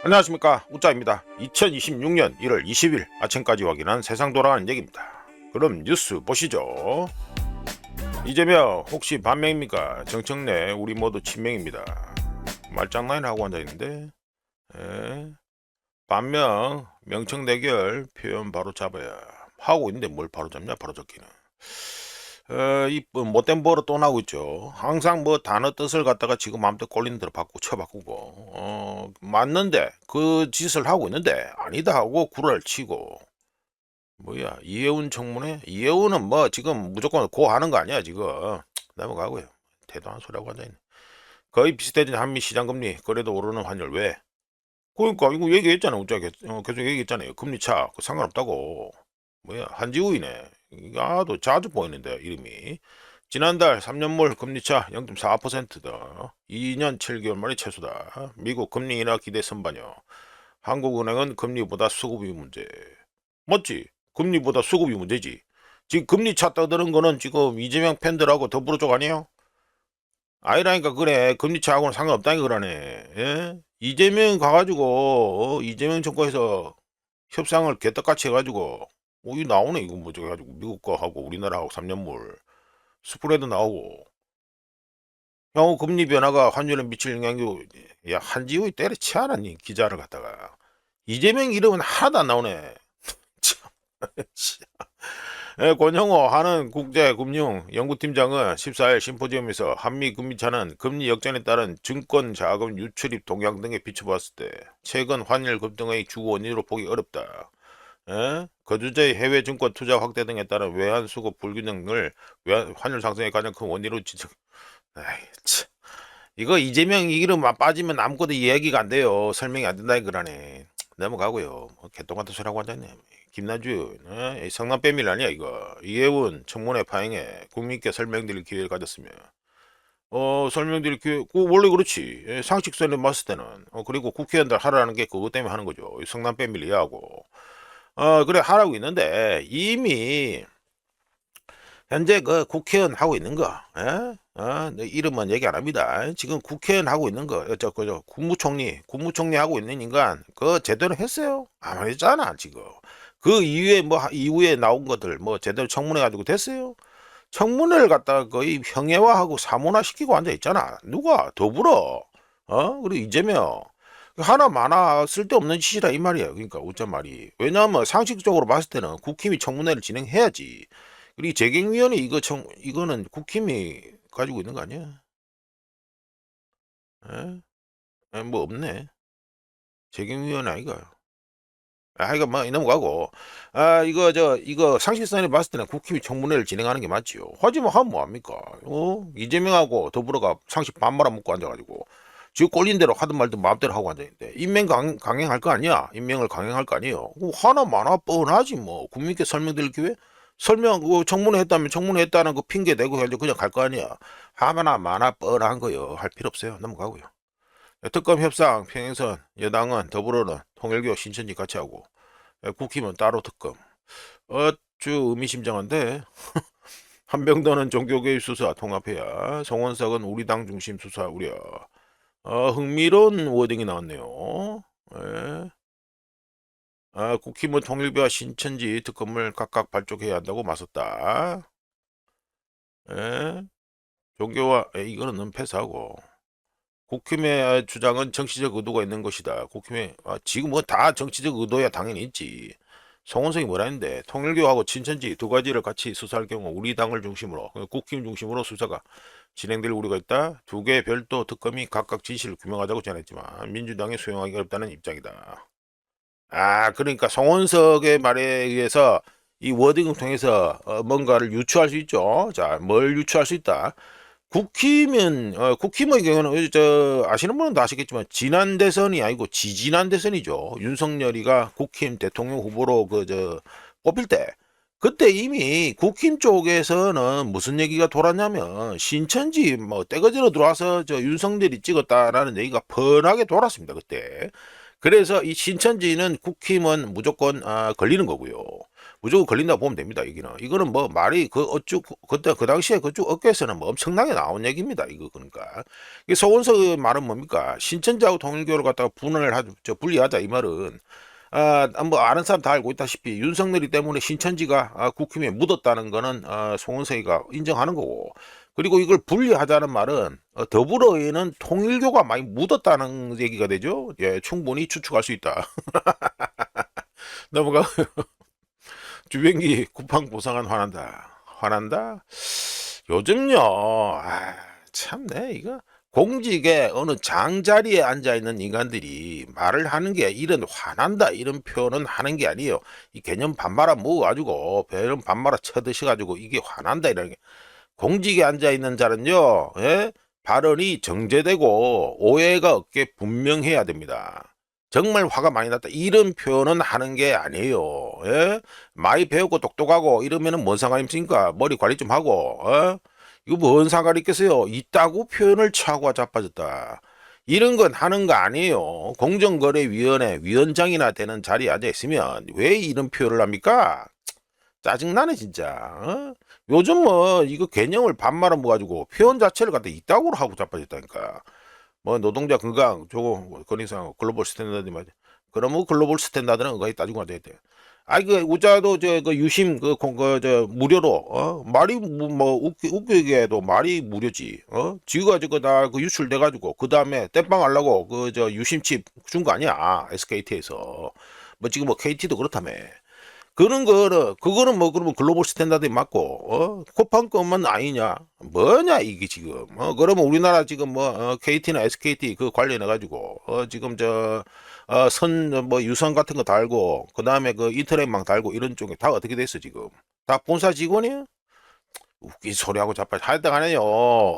안녕하십니까, 우짜입니다. 2026년 1월 20일 아침까지 확인한 세상 돌아가는 얘기입니다. 그럼 뉴스 보시죠. 이재명 혹시 반명입니까? 정청래 우리 모두 친명입니다. 말장난이나 하고 앉아있는데 반명 명청대결 표현 바로 잡아야 하고 있는데 뭘 바로 잡냐, 바로 잡기는. 이 못된 버릇 또 나오고 있죠. 항상 뭐 단어 뜻을 갖다가 지금 마음대로 꼴리는 대로 바꾸고 쳐바꾸고 맞는데 그 짓을 하고 있는데 아니다 하고 구라를 치고. 뭐야, 이해운 청문회? 이해운은 뭐 지금 무조건 고하는 거 아니야 지금. 넘어가고요. 대단한 소리하고 앉아있네. 거의 비슷해진 한미 시장금리 그래도 오르는 환율 왜? 그러니까 이거 얘기했잖아. 계속 얘기했잖아요. 금리 차 상관없다고. 뭐야, 한지우이네. 아도 자주 보이는데 이름이. 지난달 3년물 금리차 0.4%다. 2년 7개월 만에 최소다. 미국 금리 인하 기대 선반영. 한국은행은 금리보다 수급이 문제. 맞지? 금리보다 수급이 문제지. 지금 금리차 떠드는 거는 지금 이재명 팬들하고 더불어 쪽 아니에요? 아니라니까. 그래, 금리차하고는 상관없다니까 그러네. 예? 이재명 가가지고 이재명 정권에서 협상을 개떡같이 해가지고 이 나오네. 이거 뭐 저기 가지고 미국 거하고 우리나라하고 3년물 스프레드 나오고. 향후 금리 변화가 환율에 미칠 영향이. 야, 한지우이 때려치 않았니 기자를 갖다가. 이재명 이름은 하나도 안 나오네. 참. 권형호 한은 국제금융연구팀장은 14일 심포지엄에서 한미 금리차는 금리 역전에 따른 증권 자금 유출입 동향 등에 비춰봤을 때 최근 환율 급등의 주 원인으로 보기 어렵다. 거주자의 해외 증권 투자 확대 등에 따른 외환 수급 불균형을 환율 상승의 가장 큰 원인으로 지적. 아이, 참. 이거 이재명 이름만 빠지면 아무것도 이야기가 안 돼요. 설명이 안 된다 이거라네. 넘어가고요. 개똥 같은 소리하고 앉았네. 김나주, 성남 빼밀 아니야 이거. 이해운 청문회 파행에 국민께 설명드릴 기회를 가졌으며, 설명드릴 기회, 원래 그렇지. 상식선에 봤을 때는. 그리고 국회의원들 하라는 게 그것 때문에 하는 거죠. 성남 빼밀 이해하고. 그래 하라고 있는데 이미 현재 그 국회의원 하고 있는 거, 내 이름은 얘기 안 합니다. 지금 국회의원 하고 있는 거, 그죠? 국무총리 하고 있는 인간, 그 제대로 했어요? 안 했잖아, 지금. 그 이후에 이후에 나온 것들, 제대로 청문해가지고 됐어요? 청문회를 갖다가 거의 형해화하고 사문화시키고 앉아있잖아. 누가? 더불어. 그리고 이재명. 하나마나 쓸데없는 짓이라 이 말이야. 그러니까 어쩐 말이. 왜냐하면 상식적으로 봤을 때는 국힘이 청문회를 진행해야지. 그리고 재경위원회 이거는 국힘이 가지고 있는 거 아니야? 뭐 없네. 재경위원회 아이가. 이거 뭐 넘어가고. 이거 상식선에 봤을 때는 국힘이 청문회를 진행하는 게 맞지요. 하지만 하면 뭐합니까? 이재명하고 더불어가 상식 반말아 먹고 앉아가지고 지 꼴린 대로 하든 말든 마음대로 하고 앉아있는데 임명 강행할 거 아니야? 임명을 강행할 거 아니에요? 하나 많아 뻔하지 뭐. 국민께 설명드릴 기회? 청문회 했다면 청문회 했다는 그 핑계 대고 해가지고 그냥 갈 거 아니야. 하나 많아 뻔한 거요. 할 필요 없어요. 넘어가고요. 특검 협상 평행선 여당은 더불어는 통일교 신천지 같이 하고 국힘은 따로 특검. 어쭈 의미심장한데. 한병더는 종교개입 수사 통합해야 송원석은 우리 당 중심 수사 우려. 흥미로운 워딩이 나왔네요. 예. 국힘은 통일교와 신천지 특검을 각각 발족해야 한다고 맞섰다. 예. 종교와 이거는 은폐사고. 국힘의 주장은 정치적 의도가 있는 것이다. 국힘의 지금 뭐 다 정치적 의도야 당연히 있지. 송원석이 뭐라 했는데 통일교하고 신천지 두 가지를 같이 수사할 경우 우리 당을 중심으로 국힘 중심으로 수사가 진행될 우려가 있다. 두 개의 별도 특검이 각각 진실을 규명하자고 제안했지만 민주당이 수용하기 어렵다는 입장이다. 그러니까 송원석의 말에 의해서 이 워딩을 통해서 뭔가를 유추할 수 있죠. 자, 뭘 유추할 수 있다. 국힘의 경우는 아시는 분은 다 아시겠지만 지난 대선이 아니고 지지난 대선이죠. 윤석열이가 국힘 대통령 후보로 뽑힐 때 그때 이미 국힘 쪽에서는 무슨 얘기가 돌았냐면 신천지 떼거지로 들어와서 윤석열이 찍었다라는 얘기가 뻔하게 돌았습니다. 그때. 그래서 이 신천지는 국힘은 무조건 걸리는 거고요. 무조건 걸린다 보면 됩니다. 이거는 뭐 말이 그때 그 당시에 그쪽 업계에서는 뭐 엄청나게 나온 얘기입니다. 이거 그러니까 이 서원석의 말은 뭡니까? 신천지하고 통일교를 갖다가 분리하자 이 말은 뭐 아는 사람 다 알고 있다시피 윤석열이 때문에 신천지가 국힘에 묻었다는 거는 송원석이가 인정하는 거고, 그리고 이걸 분리하자는 말은 더불어에는 통일교가 많이 묻었다는 얘기가 되죠. 예, 충분히 추측할 수 있다. 넘어가. 주변기 쿠팡 보상안 화난다. 화난다? 요즘요, 참네, 이거. 공직에 어느 장자리에 앉아있는 인간들이 말을 하는 게 이런 화난다, 이런 표현은 하는 게 아니에요. 이 개념 반말아 모아가지고, 배름 반말아 쳐드셔가지고, 이게 화난다, 이런 게. 공직에 앉아있는 자는요, 예? 발언이 정제되고, 오해가 없게 분명해야 됩니다. 정말 화가 많이 났다, 이런 표현은 하는 게 아니에요. 예? 많이 배우고 똑똑하고 이러면은 뭔 상관이 있습니까? 머리 관리 좀 하고, 이거 뭔 상관이 있겠어요? 있다고 표현을 취하고 자빠졌다, 이런 건 하는 거 아니에요. 공정거래위원회 위원장이나 되는 자리에 앉아 있으면 왜 이런 표현을 합니까? 짜증나네 진짜. 요즘 뭐 이거 개념을 반말아 먹어가지고 표현 자체를 갖다 이따구로 하고 자빠졌다니까. 뭐 노동자 건강 저거 건의상 글로벌 스탠다드 말이야. 그러면 글로벌 스탠다드는 거의 따지고 가야 돼. 아이 그 우자도 저 그 유심 저 무료로 말이 웃기게도 말이 무료지. 지가 저거 다 그 유출돼 가지고 그 다음에 땜빵 하려고 그 저 유심칩 준 거 아니야, SKT에서. 뭐 지금 뭐 KT도 그렇다며. 그거는 뭐 그러면 글로벌 스탠다드에 맞고 쿠팡 것만 아니냐, 뭐냐 이게 지금. 그러면 우리나라 지금 뭐 KT나 SKT 그 관련해 가지고 지금 저 선 뭐 유선 같은 거 달고 그 다음에 그 인터넷망 달고 이런 쪽에 다 어떻게 됐어 지금? 다 본사 직원이야? 웃긴 소리하고 자빠져 하여튼간에요,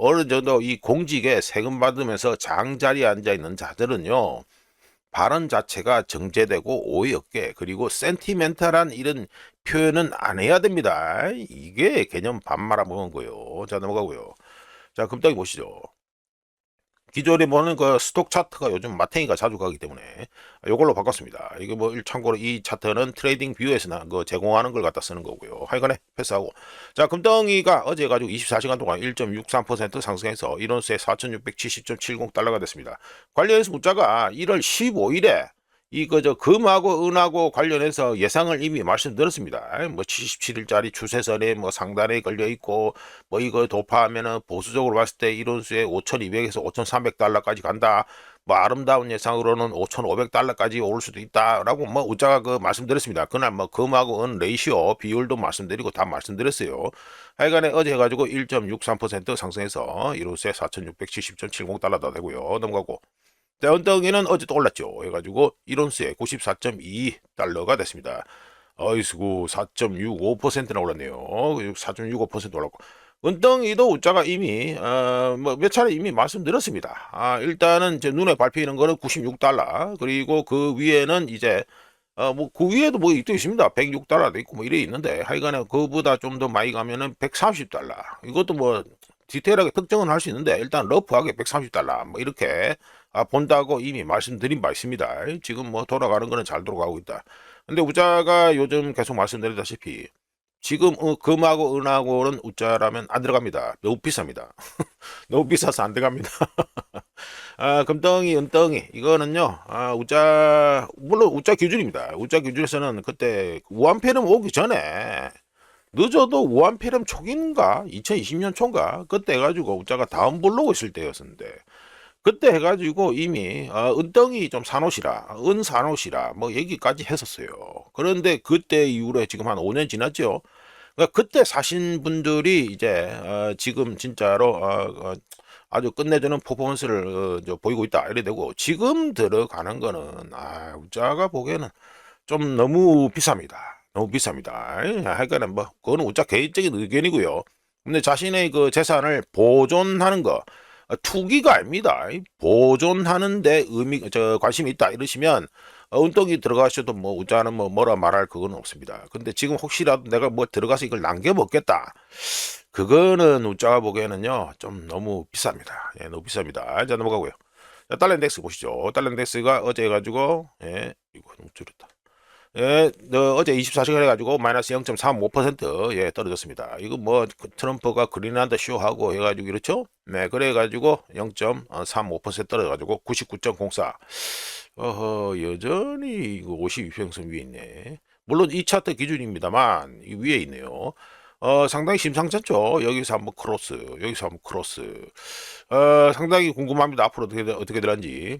어느 정도 이 공직에 세금 받으면서 장자리에 앉아 있는 자들은요, 발언 자체가 정제되고 오해 없게, 그리고 센티멘탈한 이런 표현은 안 해야 됩니다. 이게 개념 반말아 먹은 거예요. 자, 넘어가고요. 자, 금덩이 보시죠. 기존에 보는 그 스톡 차트가 요즘 마탱이가 자주 가기 때문에 이걸로 바꿨습니다. 이게 뭐 참고로 이 차트는 트레이딩 뷰에서나 그 제공하는 걸 갖다 쓰는 거고요. 하여간에 패스하고. 자, 금덩이가 어제 가지고 24시간 동안 1.63% 상승해서 1온스에 4,670.70달러가 됐습니다. 관련해서 문자가 1월 15일에 이거 저 금하고 은하고 관련해서 예상을 이미 말씀드렸습니다. 뭐 77일짜리 추세선에 뭐 상단에 걸려 있고, 뭐 이거 도파하면은 보수적으로 봤을 때 1온수에 5,200에서 5,300달러까지 간다. 뭐 아름다운 예상으로는 5,500달러까지 오를 수도 있다라고 뭐 우자가 그 말씀드렸습니다. 그날 뭐 금하고 은 레이시오 비율도 말씀드리고 다 말씀드렸어요. 하여간에 어제 해가지고 1.63% 상승해서 1온수에 4,670.70달러가 되고요. 넘어가고. 대원덩이는 어제 또 올랐죠. 해가지고 1온스에 94.2달러가 됐습니다. 어이스구 4.65%나 올랐네요. 4.65% 올랐고. 은덩이도 우자가 이미 뭐 몇 차례 이미 말씀드렸습니다. 일단은 제 눈에 밟히는 거는 96달러, 그리고 그 위에는 이제 뭐 그 위에도 뭐 또 있습니다. 106달러도 있고 뭐 이래 있는데, 하여간에 그보다 좀 더 많이 가면은 130달러. 이것도 뭐 디테일하게 특정은 할 수 있는데 일단 러프하게 130달러 뭐 이렇게 본다고 이미 말씀드린 바 있습니다. 지금 뭐 돌아가는 거는 잘 돌아가고 있다. 근데 우자가 요즘 계속 말씀드렸다시피 지금 금하고 은하고는 우자라면 안 들어갑니다. 너무 비쌉니다. 너무 비싸서 안 들어갑니다. 금덩이, 은덩이 이거는요, 우자 물론 우자 기준입니다. 우자 기준에서는 그때 우한폐렴 오기 전에 늦어도 우한폐렴 초기인가 2020년 초인가 그때 해가지고 우자가 다운 불러고 있을 때였었는데, 그때 해가지고 이미 은덩이 좀 사놓으시라, 은 사놓으시라 뭐 얘기까지 했었어요. 그런데 그때 이후로 지금 한 5년 지났죠. 그러니까 그때 사신 분들이 이제 지금 진짜로 아주 끝내주는 퍼포먼스를 보이고 있다 이래 되고, 지금 들어가는 거는 우자가 보기에는 좀 너무 비쌉니다. 너무 비쌉니다. 하여간에 뭐 그거는 우짜 개인적인 의견이고요. 근데 자신의 그 재산을 보존하는 거, 투기가 아닙니다. 보존하는데 관심이 있다 이러시면 운동이 들어가셔도 뭐 우짜는 뭐 뭐라 말할 그건 없습니다. 근데 지금 혹시라도 내가 뭐 들어가서 이걸 남겨 먹겠다, 그거는 우짜가 보기에는요 좀 너무 비쌉니다. 예, 너무 비쌉니다. 자, 넘어가고요. 자, 달러 인덱스 보시죠. 달러 인덱스가 어제 해가지고 이거 너무 줄였다. 예, 어제 24시간 해가지고 마이너스 0.35% 예, 떨어졌습니다. 이거 뭐 트럼프가 그린란드 쇼하고 해가지고 그렇죠? 네, 그래가지고 0.35% 떨어져가지고 99.04. 어허, 여전히 이거 52평선 위에 있네. 물론 이 차트 기준입니다만 이 위에 있네요. 상당히 심상찮죠. 여기서 한번 크로스, 여기서 한번 크로스. 상당히 궁금합니다. 앞으로 어떻게 될런지.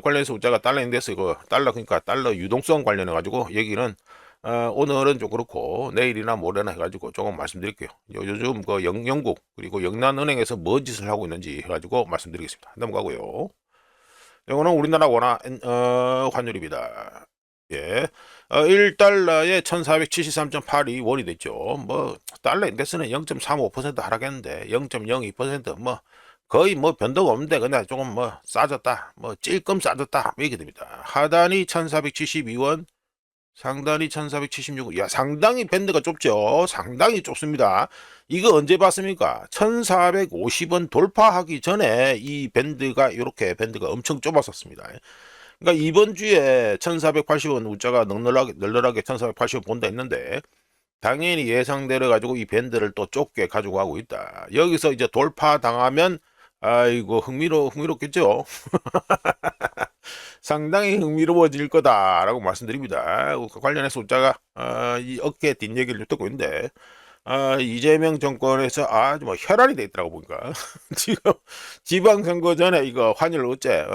관련해서 우자가 달러 인덱스 이거 달러 그러니까 달러 유동성 관련해 가지고 얘기는 오늘은 좀 그렇고 내일이나 모레나 해가지고 조금 말씀드릴게요. 요즘 그 영국 그리고 영란은행에서 뭔 짓을 하고 있는지 해가지고 말씀드리겠습니다. 넘어가고요. 이거는 우리나라 원화 환율입니다. 예. 1달러에 1473.82 원이 됐죠. 뭐 달러 인덱스는 0.35% 하락했는데 0.02%뭐 거의 뭐 변동 없는데 그냥 조금 뭐 싸졌다. 뭐 찔끔 싸졌다. 이렇게 됩니다. 하단이 1472원, 상단이 1476원. 야, 상당히 밴드가 좁죠. 상당히 좁습니다. 이거 언제 봤습니까? 1450원 돌파하기 전에 이 밴드가 이렇게 밴드가 엄청 좁았었습니다. 그러니까 이번 주에 1480원 우자가 널널하게 1480원 본다 했는데 당연히 예상대로 가지고 이 밴드를 또 좁게 가지고 가고 있다. 여기서 이제 돌파 당하면 아이고 흥미롭겠죠. 상당히 흥미로워질 거다라고 말씀드립니다. 관련해서 우자가 이 어깨 뒷얘기를 듣고 있는데 이재명 정권에서 아주 뭐 혈안이 돼 있더라고 보니까 지금 지방선거 전에 이거 환율 어째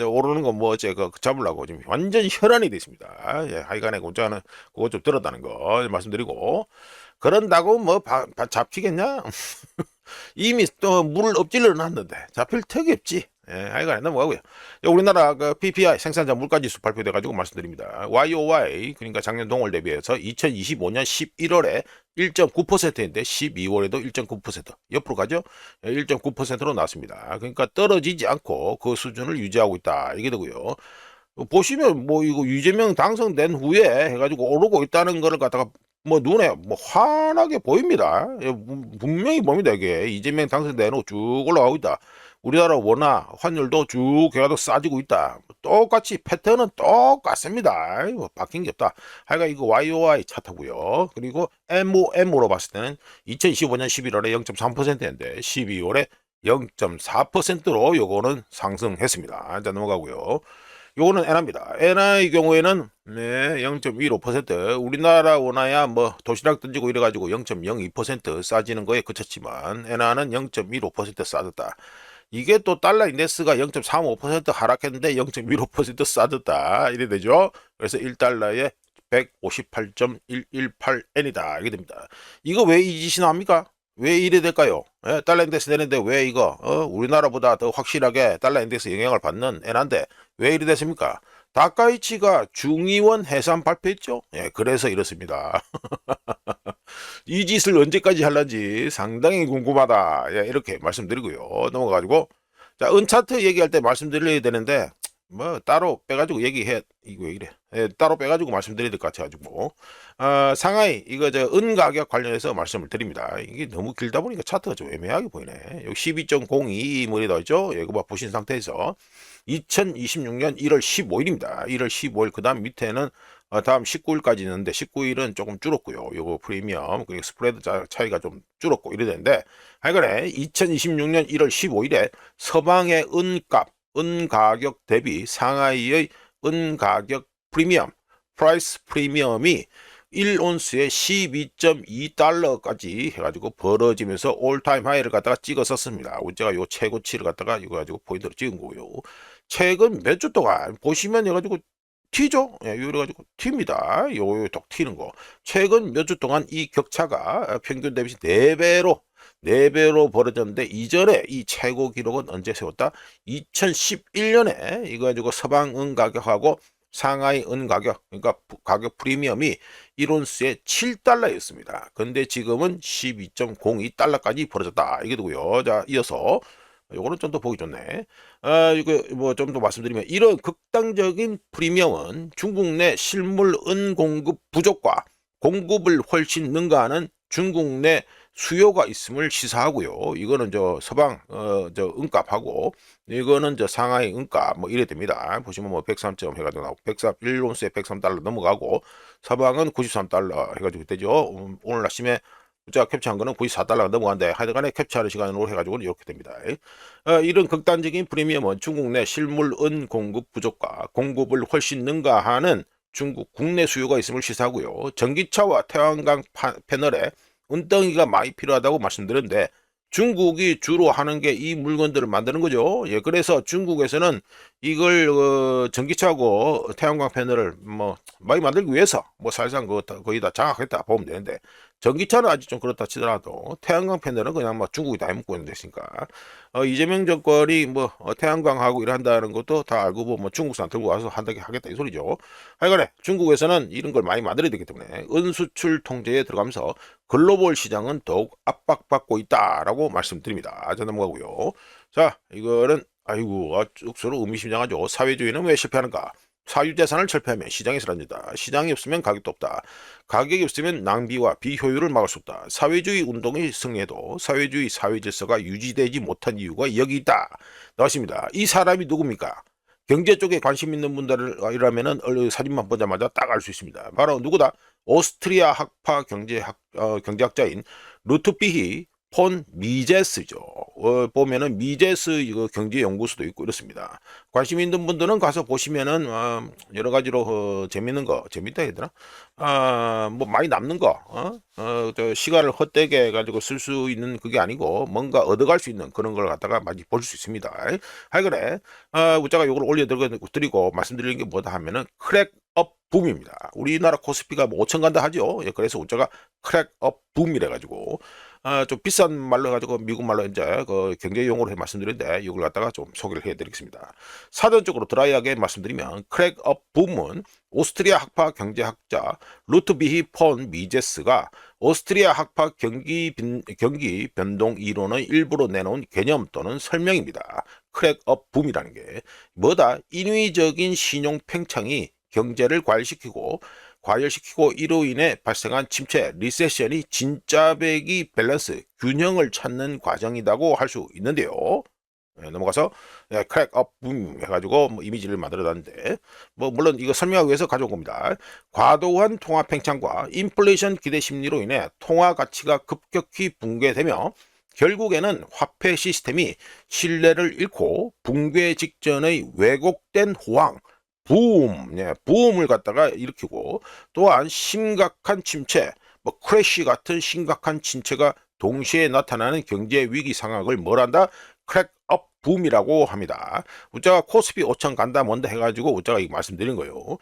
오르는 거 뭐 어째 그 잡으려고 지금 완전 혈안이 돼 있습니다. 예, 하여간에 우자는 그거 좀 들었다는 거 말씀드리고 그런다고 뭐 잡히겠냐? 이미 또 물을 엎질러 놨는데 잡힐 턱이 없지. 예, 하여간에 넘어가고요. 우리나라 그 PPI 생산자 물가지수 발표돼 가지고 말씀드립니다. YOY 그러니까 작년 동월 대비해서 2025년 11월에 1.9%인데 12월에도 1.9% 옆으로 가죠. 1.9%로 나왔습니다. 그러니까 떨어지지 않고 그 수준을 유지하고 있다. 이게 되고요. 보시면 뭐 이거 이재명 당선된 후에 해가지고 오르고 있다는 거를 갖다가 뭐 눈에 뭐 환하게 보입니다. 예, 분명히 보입니다. 이게 이재명 당선된 후 쭉 올라가고 있다. 우리나라 원화 환율도 쭉 해가지고 싸지고 있다. 똑같이 패턴은 똑같습니다. 뭐 바뀐 게 없다. 하여간 이거 YOY 차트고요. 그리고 MOM으로 봤을 때는 2025년 11월에 0.3%인데 12월에 0.4%로 요거는 상승했습니다. 자 넘어가고요. 요거는 엔화입니다. 엔화의 경우에는 네, 0.15% 우리나라 원화야 뭐 도시락 던지고 이래가지고 0.02% 싸지는 거에 그쳤지만 엔화는 0.15% 싸졌다. 이게 또 달러 인덱스가 0.35% 하락했는데 0.15% 싸졌다. 이래 되죠. 그래서 1달러에 158.118엔이다. 이게 됩니다. 이거 왜 이 짓이 나옵니까? 왜 이래 될까요? 예, 달러 인덱스 되는데 왜 이거 우리나라보다 더 확실하게 달러 인덱스 영향을 받는 엔화인데 왜 이래 됐습니까? 다카이치가 중의원 해산 발표했죠? 예, 그래서 이렇습니다. 이 짓을 언제까지 할런지 상당히 궁금하다. 예, 이렇게 말씀드리고요. 넘어가가지고 자 은차트 얘기할 때 말씀드려야 되는데 뭐 따로 빼가지고 얘기해 이거 왜 이래 따로 빼가지고 말씀드려야 될 것 같아가지고 상하이 이거 저 은 가격 관련해서 말씀을 드립니다. 이게 너무 길다 보니까 차트가 좀 애매하게 보이네. 여기 12.02 뭐이 나있죠. 이거 봐 보신 상태에서 2026년 1월 15일입니다. 1월 15일 그 다음 밑에는 다음 19일까지 있는데 19일은 조금 줄었고요. 요거 프리미엄 그리고 스프레드 차이가 좀 줄었고 이래 되는데 하여간에 2026년 1월 15일에 서방의 은값 은 가격 대비 상하이의 은 가격 프리미엄 프라이스 프리미엄이 1온스에 12.2달러까지 해가지고 벌어지면서 올타임 하이를 갖다가 찍었었습니다. 제가 요 최고치를 갖다가 이거 가지고 포인트로 찍은 거고요. 최근 몇 주 동안 보시면 해가지고 튀죠? 예, 이래가지고 튀입니다. 요tok 튀는 거. 최근 몇 주 동안 이 격차가 평균 대비 4배로 벌어졌는데 이전에 이 최고 기록은 언제 세웠다? 2011년에 이거 가지고 서방 은 가격하고 상하이 은 가격 그러니까 가격 프리미엄이 1온스에 7달러였습니다. 근데 지금은 12.02달러까지 벌어졌다. 이게 되고요. 자 이어서 요거는 좀 더 보기 좋네. 이거 뭐 좀 더 말씀드리면 이런 극단적인 프리미엄은 중국 내 실물 은 공급 부족과 공급을 훨씬 능가하는 중국 내 수요가 있음을 시사하고요. 이거는 저 서방 은값하고 이거는 저 상하이 은값 뭐 이래 됩니다. 보시면 뭐 103점 해가지고 나오고 103 1온스에 103달러 넘어가고 서방은 93달러 해가지고 되죠. 오늘 아침에 제가 캡처한 거는 94달러가 넘어간데 하여간에 캡처하는 시간으로 해가지고 이렇게 됩니다. 이런 극단적인 프리미엄은 중국 내 실물은 공급 부족과 공급을 훨씬 능가하는 중국 국내 수요가 있음을 시사하고요. 전기차와 태양광 패널에 은덩이가 많이 필요하다고 말씀드렸는데 중국이 주로 하는 게 이 물건들을 만드는 거죠. 예, 그래서 중국에서는 이걸 전기차하고 태양광 패널을 뭐 많이 만들기 위해서 뭐 사실상 거의 다 장악했다 보면 되는데 전기차는 아직 좀 그렇다 치더라도 태양광 패널은 그냥 뭐 중국이 다 해먹고 있는 데니까 이재명 정권이 뭐 태양광하고 일한다는 것도 다 알고 보면 뭐 중국산 들고 와서 하겠다 이 소리죠. 하여간에 중국에서는 이런 걸 많이 만들어야 되기 때문에 은수출 통제에 들어가면서 글로벌 시장은 더욱 압박받고 있다라고 말씀드립니다. 자, 넘어가고요. 자, 이거는 아이고 서로 의미심장하죠. 사회주의는 왜 실패하는가? 사유재산을 철폐하면 시장이 사라진다. 시장이 없으면 가격도 없다. 가격이 없으면 낭비와 비효율을 막을 수 없다. 사회주의 운동이 승리해도 사회주의 사회질서가 유지되지 못한 이유가 여기 있다. 나왔습니다. 이 사람이 누굽니까? 경제 쪽에 관심 있는 분들이라면은 사진만 보자마자 딱 알 수 있습니다. 바로 누구다? 오스트리아 학파 경제학자인 루트비히 폰 미제스죠. 보면은 미제스 이거 경제연구소도 있고 이렇습니다. 관심 있는 분들은 가서 보시면은 여러 가지로 재밌는 거 재밌다 해야 되나? 뭐 많이 남는 거, 저 시간을 헛되게 해가지고 쓸 수 있는 그게 아니고 뭔가 얻어갈 수 있는 그런 걸 갖다가 많이 볼 수 있습니다. 하여간에 제가 이걸 올려드리고 말씀드리는 게 뭐다 하면은 크랙업 붐입니다. 우리나라 코스피가 뭐 5천 간다 하죠. 예, 그래서 우자가 크랙업 붐이래 가지고 좀 비싼 말로 해가지고 미국 말로 이제 그 경제 용어로 해 말씀드렸는데 이걸 갖다가 좀 소개를 해드리겠습니다. 사전적으로 드라이하게 말씀드리면 크랙업 붐은 오스트리아 학파 경제학자 루트비히 폰 미제스가 오스트리아 학파 경기 변동 이론의 일부로 내놓은 개념 또는 설명입니다. 크랙업 붐이라는 게 뭐다? 인위적인 신용 팽창이 경제를 과열시키고 이로 인해 발생한 침체, 리세션이 진짜배기 밸런스, 균형을 찾는 과정이라고 할 수 있는데요. 넘어가서 크랙업 붐 해가지고 뭐 이미지를 만들어놨는데 뭐 물론 이거 설명하기 위해서 가져온 겁니다. 과도한 통화 팽창과 인플레이션 기대 심리로 인해 통화 가치가 급격히 붕괴되며 결국에는 화폐 시스템이 신뢰를 잃고 붕괴 직전의 왜곡된 호황, 붐을 갖다가 일으키고 또한 심각한 침체, 뭐 크래시 같은 심각한 침체가 동시에 나타나는 경제 위기 상황을 뭘한다? 크랙업 붐이라고 합니다. 우자가 코스피 5천 간다 뭔다 해가지고 우자가 이거 말씀드린 거예요.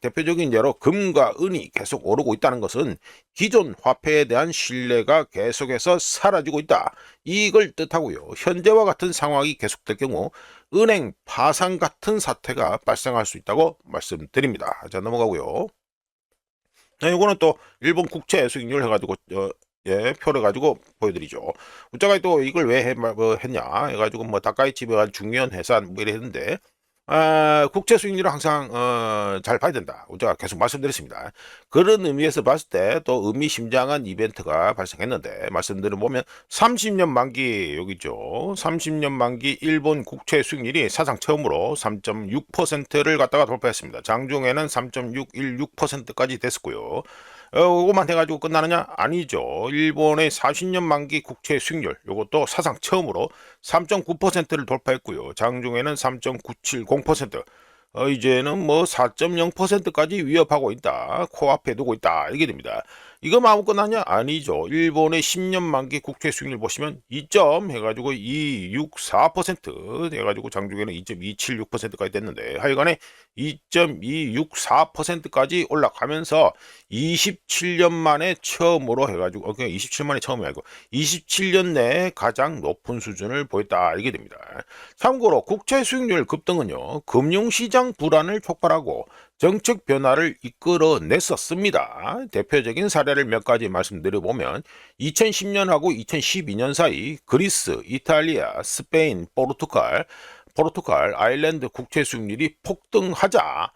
대표적인 예로 금과 은이 계속 오르고 있다는 것은 기존 화폐에 대한 신뢰가 계속해서 사라지고 있다. 이걸 뜻하고요. 현재와 같은 상황이 계속될 경우 은행 파산 같은 사태가 발생할 수 있다고 말씀드립니다. 자, 넘어가고요. 이거는 또 일본 국채 수익률 해가지고 표를 가지고 보여드리죠. 우자가 또 이걸 왜 했냐 해가지고 뭐 다카이치가 중요한 회사 뭐 이래 했는데 국채 수익률을 항상 잘 봐야 된다. 우자가 계속 말씀드렸습니다. 그런 의미에서 봤을 때 또 의미심장한 이벤트가 발생했는데 말씀드려 보면 30년 만기 여기 있죠. 30년 만기 일본 국채 수익률이 사상 처음으로 3.6%를 갖다가 돌파했습니다. 장중에는 3.616%까지 됐었고요. 이거만 해가지고 끝나느냐? 아니죠. 일본의 40년 만기 국채 수익률 이것도 사상 처음으로 3.9%를 돌파했고요. 장중에는 3.970%. 이제는 뭐 4.0%까지 위협하고 있다. 코앞에 두고 있다. 이게 됩니다. 이거만 하고 끝나냐? 아니죠. 일본의 10년 만기 국채 수익률 보시면 2점 해가지고 264% 해가지고 장중에는 2.276%까지 됐는데 하여간에 2.264%까지 올라가면서 27년 만에 처음으로 해가지고 그냥 27년 만에 처음이 아니고 27년 내에 가장 높은 수준을 보였다. 이게 됩니다. 참고로 국채 수익률 급등은요. 금융시장 불안을 촉발하고 정책 변화를 이끌어냈었습니다. 대표적인 사례를 몇 가지 말씀드려보면 2010년하고 2012년 사이 그리스, 이탈리아, 스페인, 포르투갈, 포르투갈, 아일랜드 국채 수익률이 폭등하자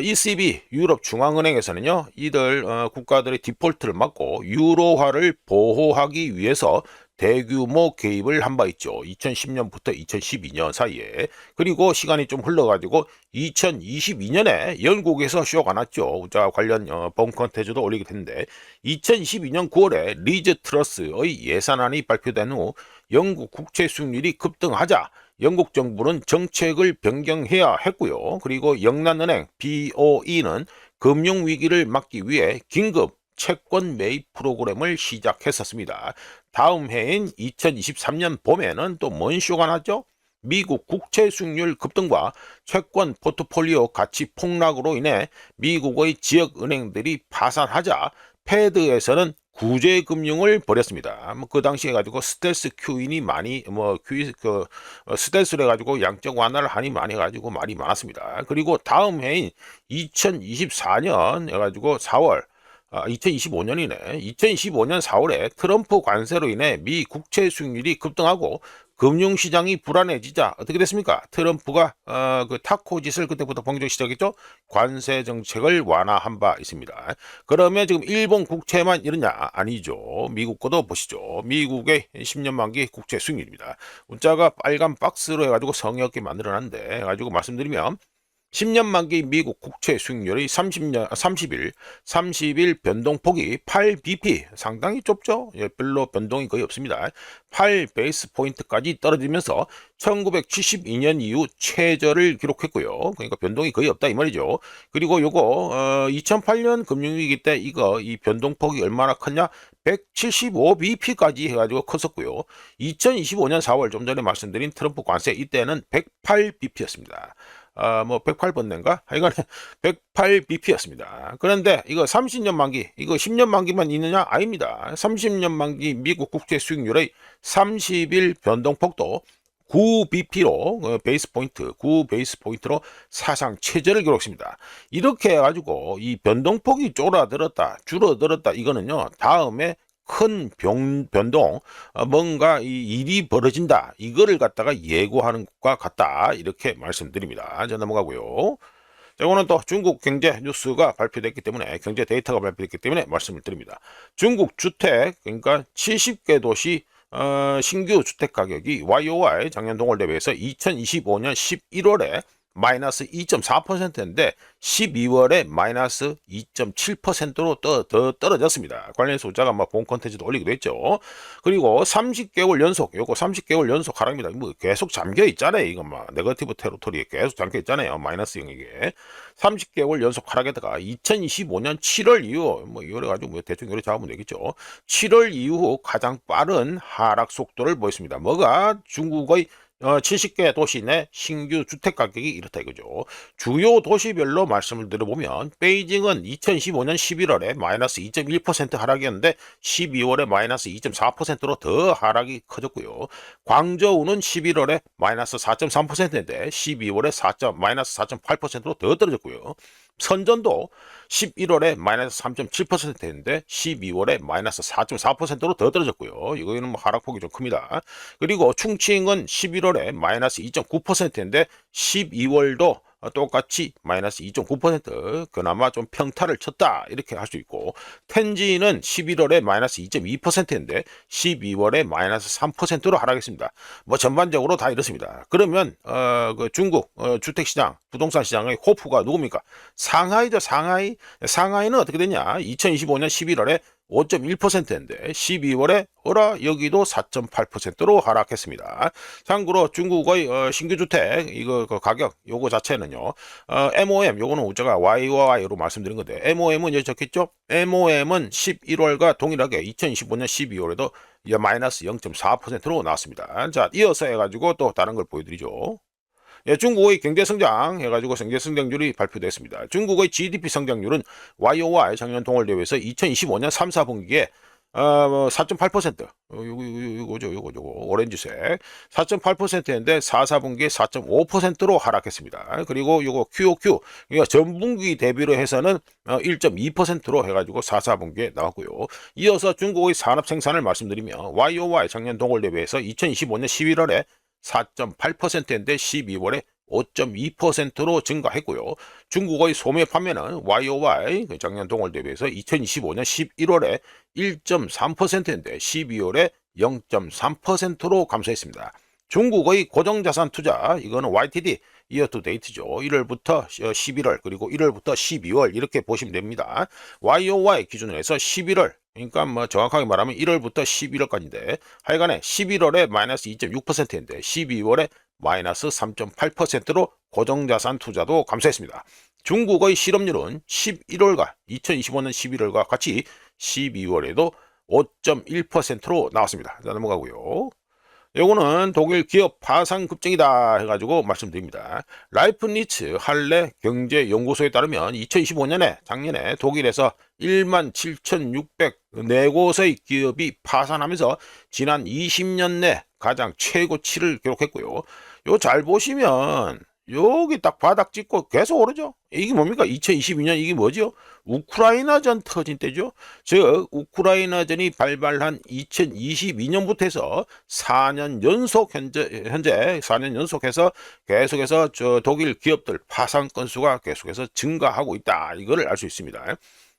ECB 유럽 중앙은행에서는요 이들 국가들의 디폴트를 막고 유로화를 보호하기 위해서 대규모 개입을 한 바 있죠. 2010년부터 2012년 사이에. 그리고 시간이 좀 흘러가지고 2022년에 영국에서 쇼가 났죠. 자, 관련 본 컨텐츠도 올리게 됐는데 2022년 9월에 리즈 트러스의 예산안이 발표된 후 영국 국채 수익률이 급등하자 영국 정부는 정책을 변경해야 했고요. 그리고 영란은행 BOE는 금융위기를 막기 위해 긴급 채권 매입 프로그램을 시작했었습니다. 다음 해인 2023년 봄에는 또 뭔 쇼가 났죠? 미국 국채 수익률 급등과 채권 포트폴리오 가치 폭락으로 인해 미국의 지역 은행들이 파산하자 패드에서는 구제 금융을 벌였습니다. 그 당시에 가지고 스텔스 큐인이 많이 스텔스를 해가지고 양적 완화를 하니 많이 해가지고 말이 많았습니다. 그리고 다음 해인 2024년 해가지고 4월 2025년이네. 2025년 4월에 트럼프 관세로 인해 미 국채 수익률이 급등하고 금융시장이 불안해지자 어떻게 됐습니까? 트럼프가 그 타코 짓을 그때부터 본격적으로 시작했죠. 관세 정책을 완화한 바 있습니다. 그러면 지금 일본 국채만 이러냐? 아니죠. 미국 거도 보시죠. 미국의 10년 만기 국채 수익률입니다. 문자가 빨간 박스로 해가지고 성의 없게 만들어놨는데 해가지고 말씀드리면 10년 만기 미국 국채 수익률이 30일 변동폭이 8bp 상당히 좁죠. 예, 별로 변동이 거의 없습니다. 8 베이스 포인트까지 떨어지면서 1972년 이후 최저를 기록했고요. 그러니까 변동이 거의 없다 이 말이죠. 그리고 요거 2008년 금융위기 때 이 변동폭이 얼마나 컸냐? 175bp까지 해가지고 컸었고요. 2025년 4월 좀 전에 말씀드린 트럼프 관세 이때는 108bp였습니다. 108번인가? 하여간 108bp였습니다. 그런데 이거 30년 만기, 이거 10년 만기만 있느냐? 아닙니다. 30년 만기 미국 국채 수익률의 30일 변동폭도 9bp로 베이스 포인트, 9 베이스 포인트로 사상 최저를 기록했습니다. 이렇게 해가지고 이 변동폭이 줄어들었다, 이거는요 다음에 큰 변동, 뭔가 이 일이 벌어진다, 이거를 갖다가 예고하는 것과 같다, 이렇게 말씀드립니다. 자, 넘어가고요. 자, 이거는 또 중국 경제 뉴스가 발표됐기 때문에, 경제 데이터가 발표됐기 때문에 말씀을 드립니다. 중국 주택, 그러니까 70개 도시 신규 주택 가격이 YOY 작년 동월 대비해서 2025년 11월에 마이너스 2.4%인데 12월에 마이너스 2.7%로 더 떨어졌습니다. 관련 숫자가 본 컨텐츠도 올리기도 했죠. 그리고 30개월 연속, 요거 30개월 연속 하락입니다. 뭐 계속 잠겨 있잖아요. 이거 네거티브 테리토리에 계속 잠겨 있잖아요. 마이너스 0이게. 30개월 연속 하락에다가 2025년 7월 이후, 이래 가지고 대충 요래 잡으면 되겠죠. 7월 이후 가장 빠른 하락 속도를 보였습니다. 뭐가 중국의 70개 도시 내 신규 주택 가격이 이렇다 이거죠. 주요 도시별로 말씀을 드려보면 베이징은 2015년 11월에 마이너스 2.1% 하락이었는데 12월에 마이너스 2.4%로 더 하락이 커졌고요. 광저우는 11월에 마이너스 4.3%인데 12월에 마이너스 4.8%로 더 떨어졌고요. 선전도 11월에 마이너스 3.7%인데 12월에 마이너스 4.4%로 더 떨어졌고요. 이거는 하락폭이 좀 큽니다. 그리고 충칭은 11월에 마이너스 2.9%인데 12월도 똑같이 마이너스 2.9% 그나마 좀 평타를 쳤다 이렇게 할 수 있고, 텐진은 11월에 마이너스 2.2%인데 12월에 마이너스 3%로 하락했습니다. 전반적으로 다 이렇습니다. 그러면 그 중국 주택시장, 부동산 시장의 호프가 누굽니까? 상하이죠. 상하이는 어떻게 됐냐? 2025년 11월에 5.1%인데 12월에 여기도 4.8%로 하락했습니다. 참고로 중국의 신규 주택 이거 그 가격 요거 자체는요. MOM 요거는 우자가 YOY로 말씀드린 건데 MOM은 여기 적혔죠? MOM은 11월과 동일하게 2025년 12월에도 마이너스 0.4%로 나왔습니다. 자, 이어서 해가지고 또 다른 걸 보여드리죠. 예, 중국의 경제 성장 해가지고 경제 성장률이 발표됐습니다. 중국의 GDP 성장률은 YOY 작년 동월 대비해서 2025년 3, 4분기에 4.8%. 요거 오렌지색 4.8%인데 4, 4분기에 4.5%로 하락했습니다. 그리고 요거 QOQ 그러니까 전분기 대비로 해서는 1.2%로 해가지고 4, 4분기에 나왔고요. 이어서 중국의 산업 생산을 말씀드리면 YOY 작년 동월 대비해서 2025년 11월에 4.8%인데 12월에 5.2%로 증가했고요. 중국의 소매 판매는 YOY 작년 동월 대비해서 2025년 11월에 1.3%인데 12월에 0.3%로 감소했습니다. 중국의 고정자산 투자 이거는 YTD 이어 투 데이트죠. 1월부터 11월 그리고 1월부터 12월 이렇게 보시면 됩니다. YOY 기준으로 해서 11월 그러니까 뭐 정확하게 말하면 1월부터 11월까지인데 하여간에 11월에 마이너스 2.6%인데 12월에 마이너스 3.8%로 고정자산 투자도 감소했습니다. 중국의 실업률은 11월과 2025년 11월과 같이 12월에도 5.1%로 나왔습니다. 자, 넘어가고요. 요거는 독일 기업 파산 급증이다 해가지고 말씀드립니다. 라이프니츠 할레 경제연구소에 따르면 2025년에 작년에 독일에서 17,604곳의 기업이 파산하면서 지난 20년 내 가장 최고치를 기록했고요. 요 잘 보시면 여기 딱 바닥 찍고 계속 오르죠. 이게 뭡니까? 2022년 이게 뭐죠? 우크라이나전 터진 때죠. 즉 우크라이나전이 발발한 2022년부터 해서 4년 연속 현재 4년 연속해서 계속해서 독일 기업들 파산 건수가 계속해서 증가하고 있다. 이거를 알 수 있습니다.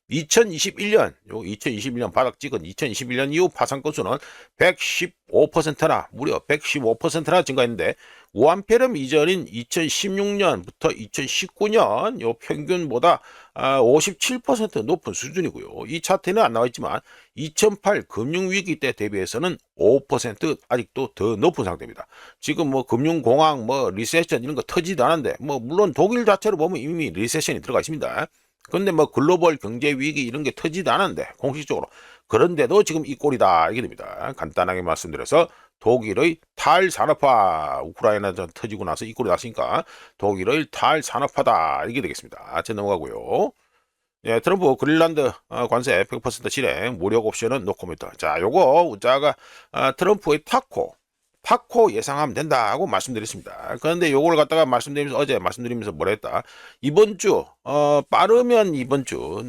2021년 바닥 찍은 2021년 이후 파산 건수는 115%나 무려 115%나 증가했는데 우한폐렴 이전인 2016년부터 2019년 요 평균보다 57% 높은 수준이고요. 이 차트는 안 나와 있지만 2008 금융위기 때 대비해서는 5% 아직도 더 높은 상태입니다. 지금 뭐 금융공황 뭐 리세션 이런 거 터지도 않았는데 뭐 물론 독일 자체로 보면 이미 리세션이 들어가 있습니다. 근데 뭐 글로벌 경제 위기 이런 게 터지도 않았는데 공식적으로 그런데도 지금 이 꼴이다 이게 됩니다. 간단하게 말씀드려서 독일의 탈산업화 우크라이나전 터지고 나서 이 꼴이 났으니까 독일의 탈산업화다 이게 되겠습니다. 제 넘어가고요. 예, 트럼프 그린란드 관세 100% 실행 무력 옵션은 노코멘트. 자, 요거 우자가 트럼프의 타코 예상하면 된다고 말씀드렸습니다. 그런데 요걸 갖다가 어제 말씀드리면서 뭐라 했다. 이번 주, 빠르면 이번 주,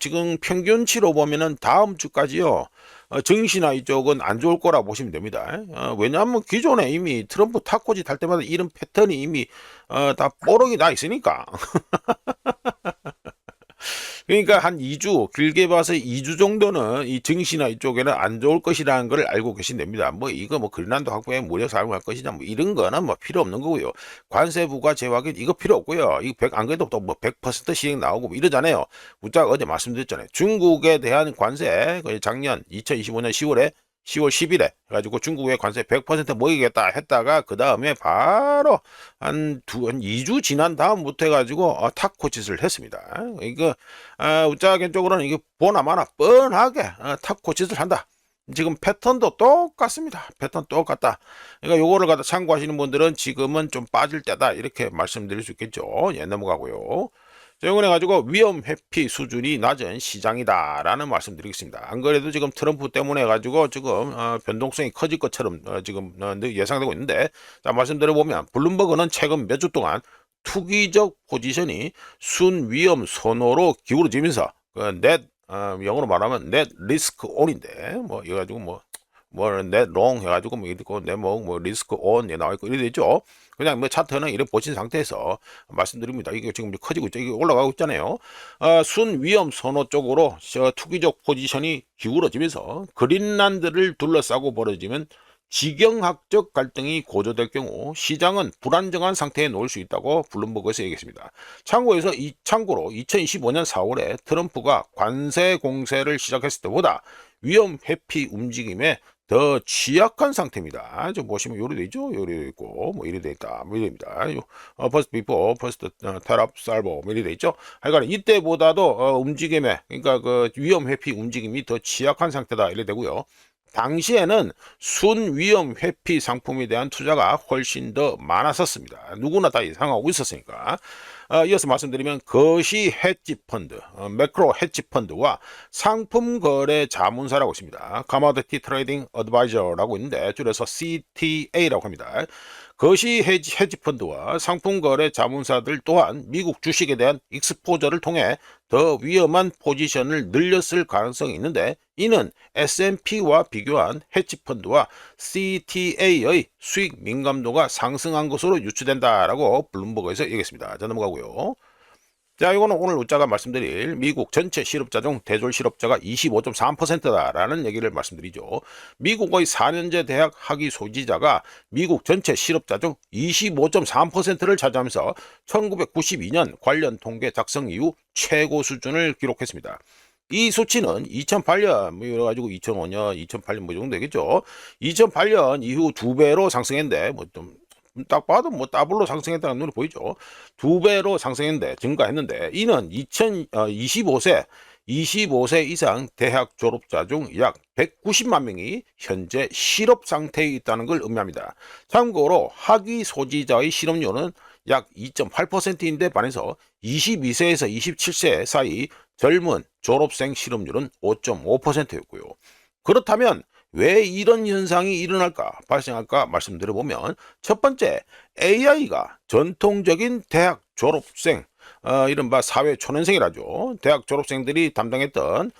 지금 평균치로 보면은 다음 주까지요. 증시나 이쪽은 안 좋을 거라 보시면 됩니다. 왜냐하면 기존에 이미 트럼프 타코짓 할 때마다 이런 패턴이 이미 다 뽀록이 나 있으니까. 그러니까 한 2주, 길게 봐서 2주 정도는 이 증시나 이쪽에는 안 좋을 것이라는 걸 알고 계신 됩니다. 뭐 이거 뭐 그린란드 확보에 무력 사용할 것이냐 뭐 이런 거는 뭐 필요 없는 거고요. 관세 부과 재확인 이거 필요 없고요. 이거 안 그래도 또 뭐 100% 시행 나오고 뭐 이러잖아요. 우리가 어제 말씀드렸잖아요. 중국에 대한 관세 작년 2025년 10월 10일에 해가지고 중국의 관세 100% 먹이겠다 했다가 그 다음에 바로 한 2주 지난 다음부터 해가지고 타코 짓을 했습니다. 이거 우짜 개인적으로는 이게 보나마나 뻔하게 타코 짓을 한다. 지금 패턴도 똑같습니다. 패턴 똑같다. 그러니까 요거를 갖다 참고하시는 분들은 지금은 좀 빠질 때다 이렇게 말씀드릴 수 있겠죠. 예, 넘어가고요. 이번에 가지고 위험 회피 수준이 낮은 시장이다라는 말씀드리겠습니다. 안 그래도 지금 트럼프 때문에 가지고 지금 변동성이 커질 것처럼 지금 예상되고 있는데 자 말씀드려보면 블룸버그는 최근 몇 주 동안 투기적 포지션이 순위험 선호로 기울어지면서 영어로 말하면 넷 리스크 온인데 뭐 이거 가지고 넷롱 해가지고 뭐 이거 뭐 리스크 온 나와 있고 이래 되죠. 그냥 뭐 차트는 이렇게 보신 상태에서 말씀드립니다. 이게 지금 커지고 있죠. 이게 올라가고 있잖아요. 순 위험 선호 쪽으로 투기적 포지션이 기울어지면서 그린란드를 둘러싸고 벌어지면 지경학적 갈등이 고조될 경우 시장은 불안정한 상태에 놓일 수 있다고 블룸버그에서 얘기했습니다. 참고로 2025년 4월에 트럼프가 관세 공세를 시작했을 때보다 위험 회피 움직임에 더 취약한 상태입니다. 좀 보시면 요리 돼 있죠? 요리 돼 있고 뭐 이리 돼 있다. 뭐 이리 됩니다. 퍼스트 비포, 퍼스트 테랍 살보 뭐 이리 돼 있죠? 하여간 이때보다도 움직임에 그러니까 그 위험 회피 움직임이 더 취약한 상태다 이래 되고요. 당시에는 순위험 회피 상품에 대한 투자가 훨씬 더 많았었습니다. 누구나 다 예상하고 있었으니까. 이어서 말씀드리면 거시 헤지 펀드, 매크로 헤지 펀드와 상품 거래 자문사라고 있습니다. 커머디티 트레이딩 어드바이저라고 있는데 줄여서 CTA라고 합니다. 거시 헤지펀드와 상품거래 자문사들 또한 미국 주식에 대한 익스포저를 통해 더 위험한 포지션을 늘렸을 가능성이 있는데, 이는 S&P와 비교한 헤지펀드와 CTA의 수익 민감도가 상승한 것으로 유추된다라고 블룸버그에서 얘기했습니다. 자, 넘어가고요. 자, 이거는 오늘 우짜가 말씀드릴 미국 전체 실업자 중 대졸 실업자가 25.3%다라는 얘기를 말씀드리죠. 미국의 4년제 대학 학위 소지자가 미국 전체 실업자 중 25.3%를 차지하면서 1992년 관련 통계 작성 이후 최고 수준을 기록했습니다. 이 수치는 2008년, 뭐, 여러 가지고 2005년, 2008년 뭐 정도 되겠죠. 2008년 이후 2배로 상승했는데, 뭐 좀, 딱 봐도 뭐 더블로 상승했다는 눈에 보이죠. 2배로 상승했는데, 증가했는데, 이는 25세 이상 대학 졸업자 중 약 190만 명이 현재 실업 상태에 있다는 걸 의미합니다. 참고로 학위 소지자의 실업률은 약 2.8%인데 반해서 22세에서 27세 사이 젊은 졸업생 실업률은 5.5%였고요. 그렇다면 왜 이런 현상이 발생할까 말씀드려보면, 첫 번째, AI가 전통적인 대학 졸업생, 이른바 사회 초년생이라죠. 대학 졸업생들이 담당했던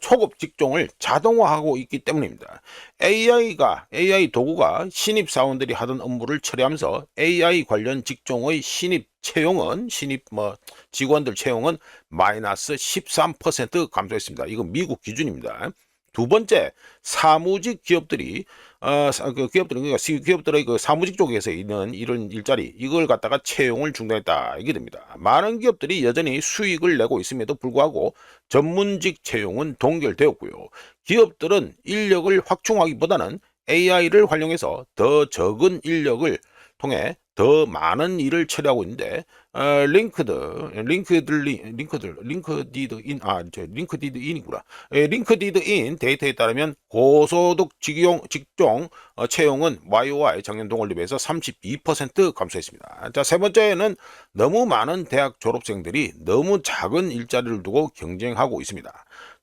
초급 직종을 자동화하고 있기 때문입니다. AI 도구가 신입 사원들이 하던 업무를 처리하면서 AI 관련 직종의 신입 직원들 채용은 마이너스 13% 감소했습니다. 이건 미국 기준입니다. 두 번째, 사무직 기업들이 그러니까 기업들의 그 사무직 쪽에서 있는 이런 일자리, 이걸 갖다가 채용을 중단했다, 이게 됩니다. 많은 기업들이 여전히 수익을 내고 있음에도 불구하고 전문직 채용은 동결되었고요. 기업들은 인력을 확충하기보다는 AI를 활용해서 더 적은 인력을 통해 더 많은 일을 처리하고 있는데, 링크디드인 데이터에 따르면 고소득 직종 채용은 YOY 작년 동월 대비해서 32% 감소했습니다. 자, 세 번째는 너무 많은 대학 졸업생들이 너무 작은 일자리를 두고 경쟁하고 있습니다.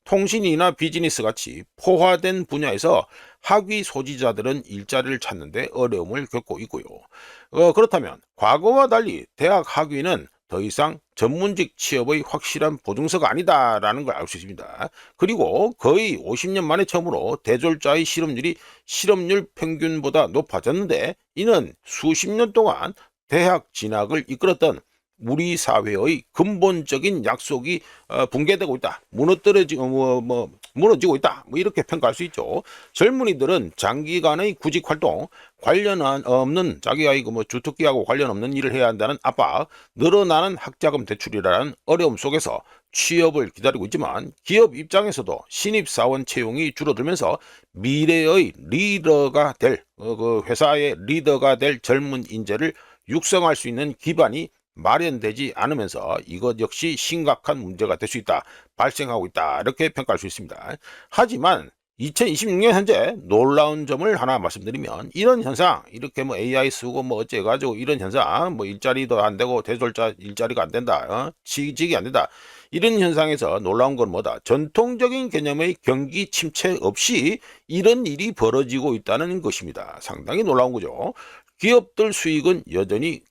통신이나 비즈니스 같이 포화된 분야에서 학위 소지자들은 일자리를 찾는데 어려움을 겪고 있고요. 그렇다면 과거와 달리 대학 학위는 더 이상 전문직 취업의 확실한 보증서가 아니다라는 걸 알 수 있습니다. 그리고 거의 50년 만에 처음으로 대졸자의 실업률 평균보다 높아졌는데, 이는 수십 년 동안 대학 진학을 이끌었던 우리 사회의 근본적인 약속이 붕괴되고 있다, 무너지고 있다, 뭐 이렇게 평가할 수 있죠. 젊은이들은 장기간의 구직 활동, 관련 없는 자기가 주특기하고 관련 없는 일을 해야 한다는 압박, 늘어나는 학자금 대출이라는 어려움 속에서 취업을 기다리고 있지만, 기업 입장에서도 신입사원 채용이 줄어들면서 미래의 리더가 될, 그 회사의 리더가 될 젊은 인재를 육성할 수 있는 기반이 마련되지 않으면서 이것 역시 심각한 문제가 될 수 있다, 발생하고 있다, 이렇게 평가할 수 있습니다. 하지만 2026년 현재 놀라운 점을 하나 말씀드리면, 이런 현상, 이렇게 AI 쓰고 어째가지고 이런 현상, 일자리도 안 되고 대졸자 일자리가 안 된다, 취직이 안 된다, 이런 현상에서 놀라운 건 뭐다? 전통적인 개념의 경기 침체 없이 이런 일이 벌어지고 있다는 것입니다. 상당히 놀라운 거죠. 기업들 수익은 여전히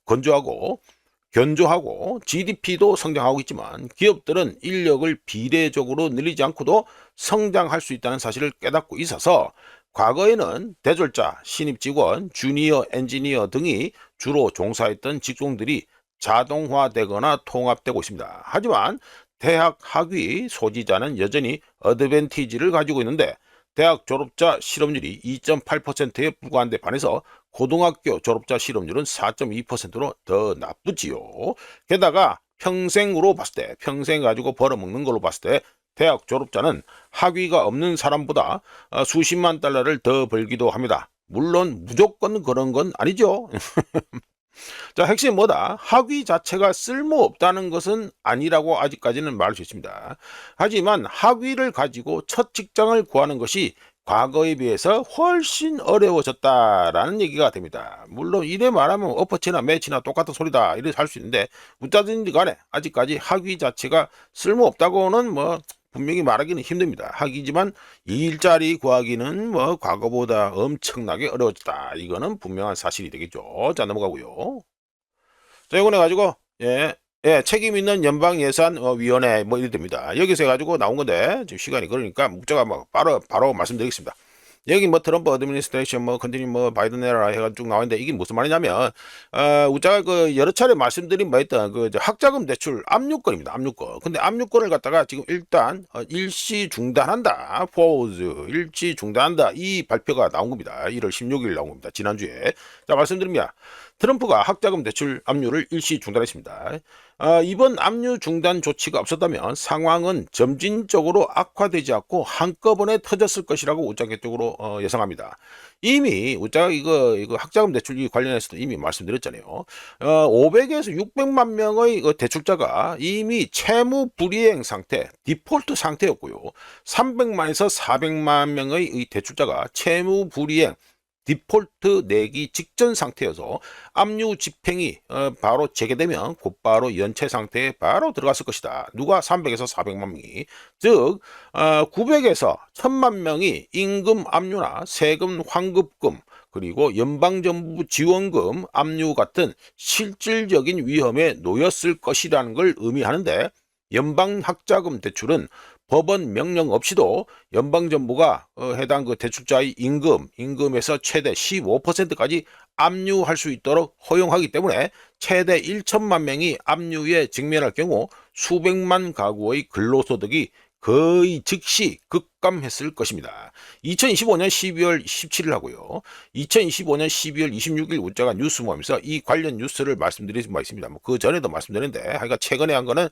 견조하고 GDP도 성장하고 있지만, 기업들은 인력을 비례적으로 늘리지 않고도 성장할 수 있다는 사실을 깨닫고 있어서 과거에는 대졸자, 신입직원, 주니어 엔지니어 등이 주로 종사했던 직종들이 자동화되거나 통합되고 있습니다. 하지만 대학 학위 소지자는 여전히 어드밴티지를 가지고 있는데, 대학 졸업자 실업률이 2.8%에 불과한데 반해서 고등학교 졸업자 실업률은 4.2%로 더 나쁘지요. 게다가 평생 가지고 벌어먹는 걸로 봤을 때 대학 졸업자는 학위가 없는 사람보다 수십만 달러를 더 벌기도 합니다. 물론 무조건 그런 건 아니죠. 자, 핵심이 뭐다? 학위 자체가 쓸모없다는 것은 아니라고 아직까지는 말할 수 있습니다. 하지만 학위를 가지고 첫 직장을 구하는 것이 과거에 비해서 훨씬 어려워졌다라는 얘기가 됩니다. 물론 이래 말하면 어퍼치나 매치나 똑같은 소리다, 이렇게 할 수 있는데, 어쩌든지 간에 아직까지 학위 자체가 쓸모없다고는 분명히 말하기는 힘듭니다. 하기지만 일자리 구하기는 뭐 과거보다 엄청나게 어려워졌다. 이거는 분명한 사실이 되겠죠. 자, 넘어가고요. 자, 이번에 가지고 책임 있는 연방예산위원회 뭐 이래 됩니다. 여기서 해가지고 나온 건데 지금 시간이 그러니까 목적가 뭐 바로 말씀드리겠습니다. 여기 뭐 트럼프 어드미니스트레이션 뭐 컨티뉴 뭐 바이든 에라 해가지고 쭉 나왔는데 이게 무슨 말이냐면 우리가 그 여러 차례 말씀드린 바 있던 그 학자금 대출 압류권입니다. 압류권. 근데 압류권을 갖다가 지금 일단 일시 중단한다. 포즈 일시 중단한다. 이 발표가 나온 겁니다. 1월 16일 나온 겁니다. 지난주에. 자, 말씀드립니다. 트럼프가 학자금 대출 압류를 일시 중단했습니다. 이번 압류 중단 조치가 없었다면 상황은 점진적으로 악화되지 않고 한꺼번에 터졌을 것이라고 우짜개적으로 예상합니다. 이미 우짜가 이거 학자금 대출 관련해서도 이미 말씀드렸잖아요. 500에서 600만 명의 대출자가 이미 채무 불이행 상태, 디폴트 상태였고요. 300만에서 400만 명의 이 대출자가 채무 불이행 디폴트 내기 직전 상태여서 압류 집행이 바로 재개되면 곧바로 연체 상태에 바로 들어갔을 것이다. 누가 300에서 400만 명이, 즉 900에서 1000만 명이 임금 압류나 세금 환급금 그리고 연방정부 지원금 압류 같은 실질적인 위험에 놓였을 것이라는 걸 의미하는데, 연방학자금 대출은 법원 명령 없이도 연방정부가 해당 그 대출자의 임금에서 최대 15%까지 압류할 수 있도록 허용하기 때문에 최대 1천만 명이 압류에 직면할 경우 수백만 가구의 근로소득이 거의 즉시 급감했을 것입니다. 2025년 12월 17일 하고요. 2025년 12월 26일 우짜가 뉴스 모임에서 이 관련 뉴스를 말씀드린 바 있습니다. 그 전에도 말씀드렸는데, 그러니까 최근에 한 거는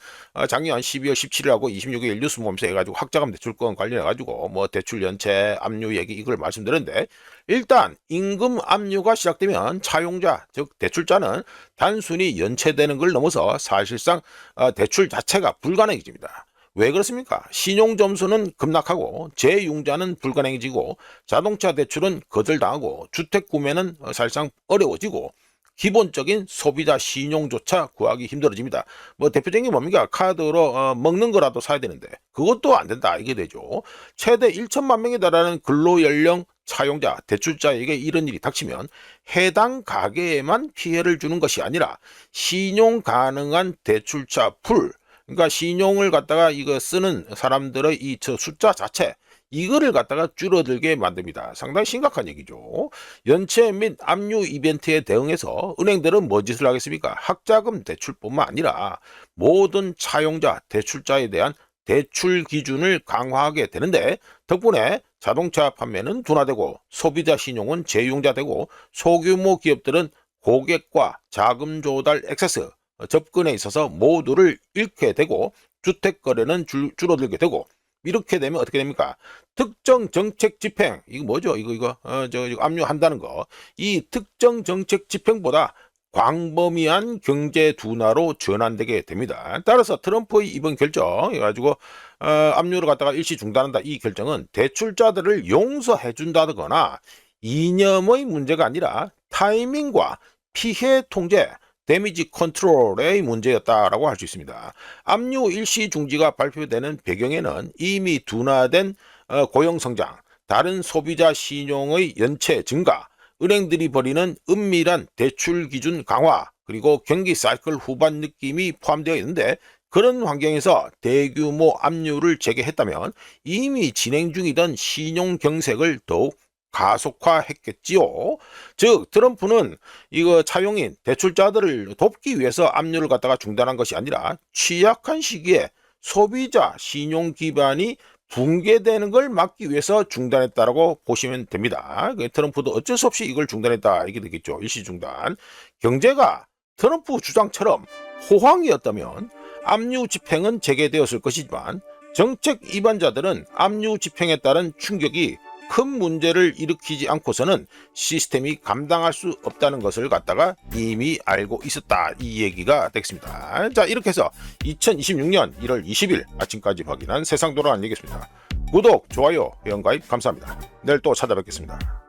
작년 12월 17일하고 26일 뉴스 모임에서 해가지고 학자금 대출권 관련해가지고 뭐 대출 연체 압류 얘기 이걸 말씀드렸는데, 일단 임금 압류가 시작되면 차용자 즉 대출자는 단순히 연체되는 걸 넘어서 사실상 대출 자체가 불가능해집니다. 왜 그렇습니까? 신용점수는 급락하고 재융자는 불가능해지고 자동차 대출은 거절당하고 주택 구매는 사실상 어려워지고 기본적인 소비자 신용조차 구하기 힘들어집니다. 뭐 대표적인 게 뭡니까? 카드로 먹는 거라도 사야 되는데 그것도 안 된다 이게 되죠. 최대 1천만 명에 달하는 근로연령 차용자, 대출자에게 이런 일이 닥치면 해당 가게에만 피해를 주는 것이 아니라 신용 가능한 대출자 풀, 그러니까 신용을 갖다가 이거 쓰는 사람들의 이 숫자 자체 이거를 갖다가 줄어들게 만듭니다. 상당히 심각한 얘기죠. 연체 및 압류 이벤트에 대응해서 은행들은 뭐 짓을 하겠습니까? 학자금 대출뿐만 아니라 모든 차용자, 대출자에 대한 대출 기준을 강화하게 되는데, 덕분에 자동차 판매는 둔화되고 소비자 신용은 재융자되고 소규모 기업들은 고객과 자금 조달 액세스 접근에 있어서 모두를 잃게 되고 주택 거래는 줄어들게 되고, 이렇게 되면 어떻게 됩니까? 특정 정책 집행, 이거 뭐죠? 이거 압류한다는 거. 이 특정 정책 집행보다 광범위한 경제 둔화로 전환되게 됩니다. 따라서 트럼프의 이번 결정 해가지고 압류를 갖다가 일시 중단한다, 이 결정은 대출자들을 용서해 준다거나 이념의 문제가 아니라 타이밍과 피해 통제, 데미지 컨트롤의 문제였다라고 할 수 있습니다. 압류 일시 중지가 발표되는 배경에는 이미 둔화된 고용성장, 다른 소비자 신용의 연체 증가, 은행들이 벌이는 은밀한 대출 기준 강화, 그리고 경기 사이클 후반 느낌이 포함되어 있는데, 그런 환경에서 대규모 압류를 재개했다면 이미 진행 중이던 신용 경색을 더욱 가속화했겠지요. 즉 트럼프는 이거 차용인 대출자들을 돕기 위해서 압류를 갖다가 중단한 것이 아니라 취약한 시기에 소비자 신용 기반이 붕괴되는 걸 막기 위해서 중단했다라고 보시면 됩니다. 트럼프도 어쩔 수 없이 이걸 중단했다 이게 되겠죠. 일시 중단. 경제가 트럼프 주장처럼 호황이었다면 압류 집행은 재개되었을 것이지만, 정책 위반자들은 압류 집행에 따른 충격이 큰 문제를 일으키지 않고서는 시스템이 감당할 수 없다는 것을 갖다가 이미 알고 있었다, 이 얘기가 되겠습니다. 자, 이렇게 해서 2026년 1월 20일 아침까지 확인한 세상 돌아가는 얘기였습니다. 구독, 좋아요, 회원가입 감사합니다. 내일 또 찾아뵙겠습니다.